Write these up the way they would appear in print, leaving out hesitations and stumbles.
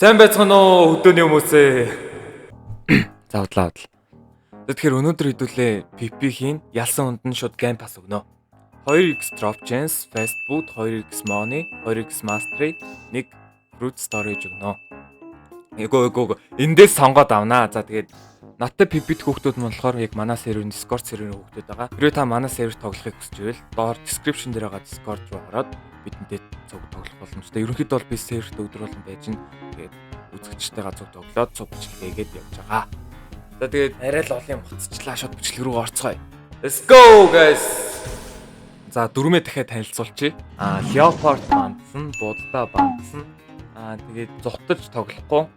Сайн байцгаана уу хөдөөний хүмүүсээ. За удлаа. Тэгэхээр өнөөдөр хэдүүлээ PP-хийн ялсан үнд нь шууд Game Pass өгнө. 2x Drop Chance, Fast Food, 2x Money, 2x Mastery, 1 Fruit Storage өгнө. Эго эндээс сонгоод авнаа. За тэгээд надтай PP-т хүүхдүүд нь болохоор яг манай серверийн Discord серверийн хүүхдүүд байгаа. Хэрвээ та манай сервер тоглохыг хүсч байвал доор description дээр байгаа Discord руу ороод бидэнтэй цуг тоглох боломжтой. Ерөнхийдөө бол би серверт өдөр болгон байж гин. Тэгээд үзэгчтэйгээ цуг тоглоод цуг бичлэгээд явж байгаа. За тэгээд арай л олон юм хуцчлаа шууд бичлэг рүү орцгоё. Let's go guys. За дөрмөө дахиад танилцуулчих. Leopard бандсан, Будда бандсан. Тэгээд зугтаж тоглохгүй.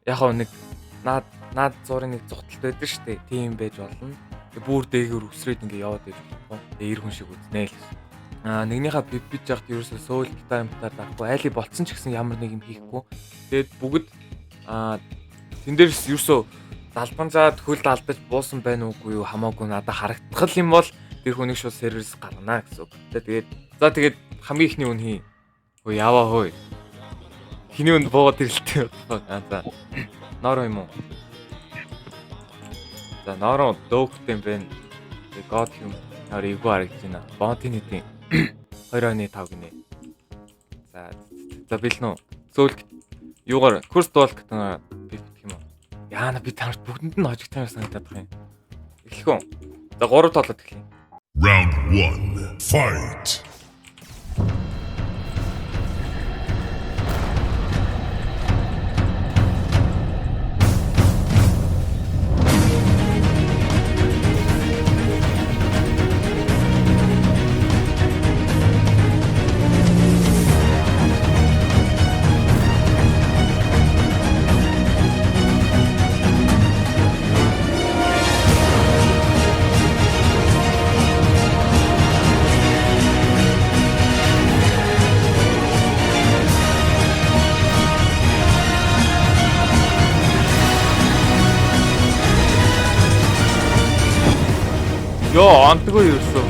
Яг нэг наад зургийн нэг зугталт байдаг шүү дээ. Тийм байж болно. Бүр дээгүүр өсрээд ингээ яваад байж болохгүй. Тэгээ ир хүн шиг үзнэ л. Нэгнийхээ пипиж яхад ерөөсөө сөүл гитар даахгүй айли болцсон ч гэсэн ямар нэг юм хийхгүй. Тэгээд бүгд тэн дээрс ерөөсөө далбанзаад хөл алдаж буусан байна уугүй юу хамаагүй надад харагдах юм бол тэр хүнийг шууд серверс гаргана гэсэн үг. Тэгээд хамгийн ихний үн хий. Хөө яваа хөөе. Хиний үнд буугаад ирэлтэй байна. За. Норо юм уу? За норо дөөгтэй юм байна. God юм. Норо ивгүй харагдаж байна. Бонтын хэдийн 2.5 гинэ. За билнэ үү? Сөүл юугаар курс дуул гэдэг би гэх юм уу? Яана би танарт бүгдэнд нь хожигтай юм санагдаад байна. Эхлэх үү? За 3 тоглоод эхлэе. Round 1. Fight. Йоо, амтгүй юусэн.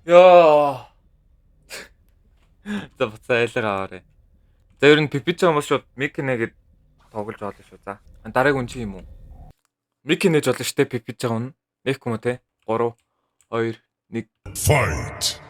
Яа. За буцаа айлгаа аваарай. За ер нь пипиж байгаа юм шууд микнэгэд тоглож болно шүү. За. Дараагийн үн чи юм уу? Микнэж болно штэ пипиж байгаа үн. Нэхгүй юм те. 3 2 1 Fight.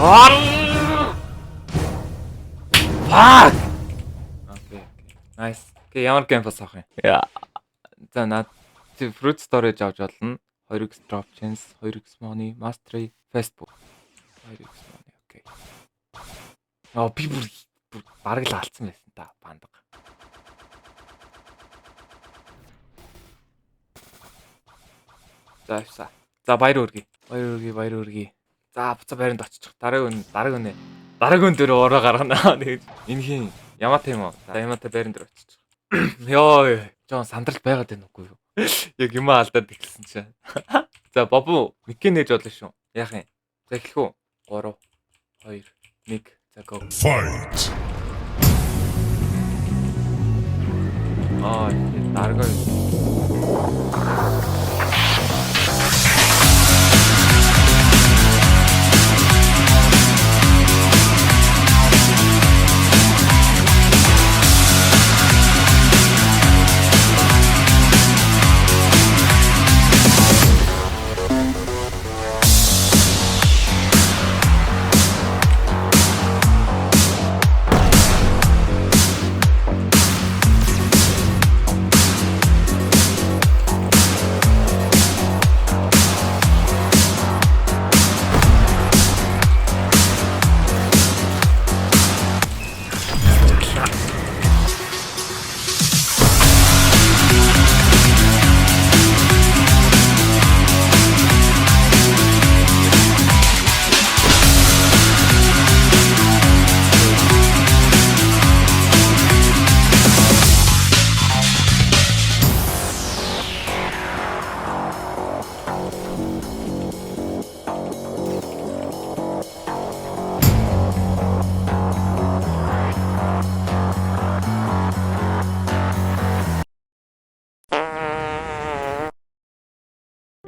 What? Fuck. Okay. Nice. Okay, ямар Game Pass авах юм? Яа. За наад Fruit Storage авч болно. 2x Drop Chance, 2x Money, Mastery, Fast Food. 2x Money. Okay. Би бүр бараг л алдсан байсан та бандга. За баяр үргээ. За буцаа байранд очиж. Дараагийн дараагийн дээр ороо гаргана. Тэгээд энэ хин Яматай юм уу? За Яматай байран дээр очиж байгаа. Йоо, жоон сандрал байгаад байна уугүй юу? Яг юм алдаад ихсэн чинь. За бобу микээ нээж болно шүү. Яах юм? За эхлэх үү? 3 2 1 за go. Fight. Дараагаа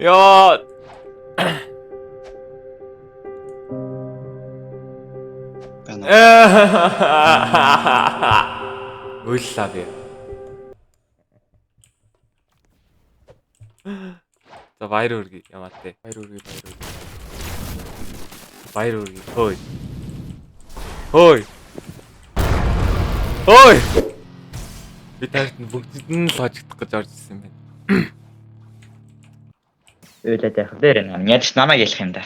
Яа. Уйллаа би. За баяр үргээ Яматай. Баяр үргээ. Баяр үргээ. Хөөе. Хөөе. Би таарт нь бүгдэд нь л хожигдох гэж орж ирсэн юм байна. Үйлээд явах дээр юм. Яаж ч намайг ялах юм да.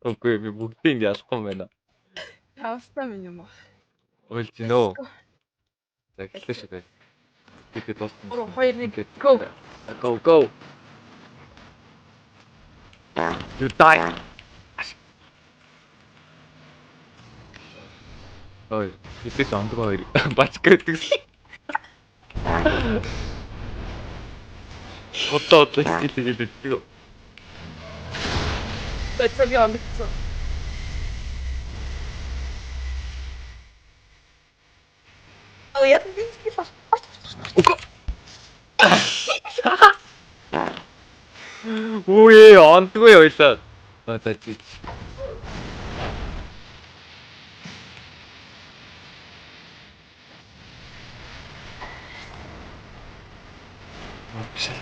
Үгүй би бүгдийг ялахгүй юм байна. Явстаа минь юм аа. Уйлж гинөө. За эхлэв шүү дээ. Бид дуусна. 3 2 1 go. Go. You die. Ой, хэдээс ондгоо хоёр бачка гэдэг. Отоо хэлээд. Бэцэг юм бэцэг. Я не знаю. Үе ондгоо ойлаа. Одоо чи.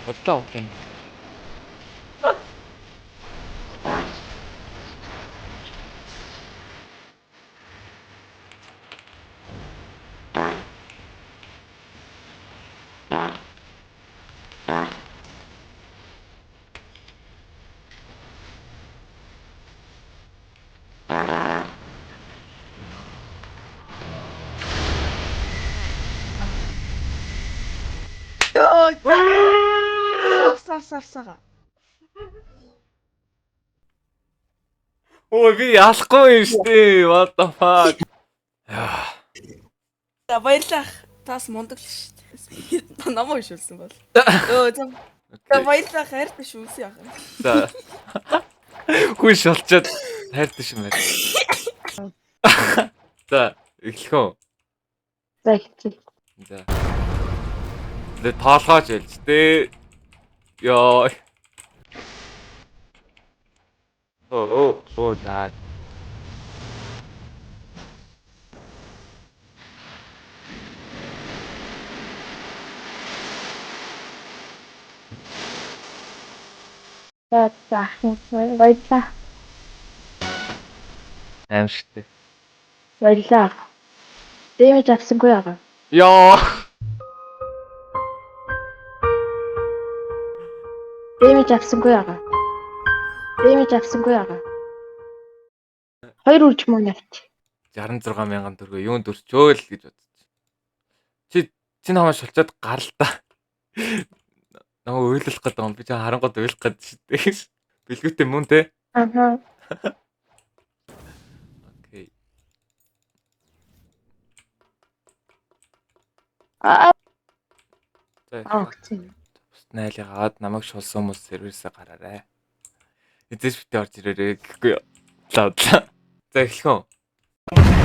Бодлоо окей. Сарсага. Ой би ялахгүй юм штэ. What the fuck. За баярлах. Таас мундаг л шүү дээ. Намаа ишүүлсэн бол. За баярлах хайртай шүүс яах юм. За. Хүн шулчаад хайртай юм байна. За, эхлэх үү? За ихтэй. За. Тэгээ тоолгооч ялж тээ. Йоо. За. За баярлаа. Аимшигтэй. Баярлаа. Дэмэж авсангүй яага. Йоо. Дэмэж авсангүй яага. Хоёр үрж мөн явт. 66,000 төгрөгөө юунд өрчөөл гэж бодчих. Чи намайг шулчаад гарал та. Намайг уйлах гэдэг юм. Би ч харангууд уйлах гэдэг шүү дээ. Билгүүтэй мөн те. Ахаа. Аа За өгсөн. бус найлыг аваад намайг шулсан хүмүүс серверээсээ гараарай. Эзэж битээ орж ирээрээ гэхгүй юу. За. За эхлэх үү.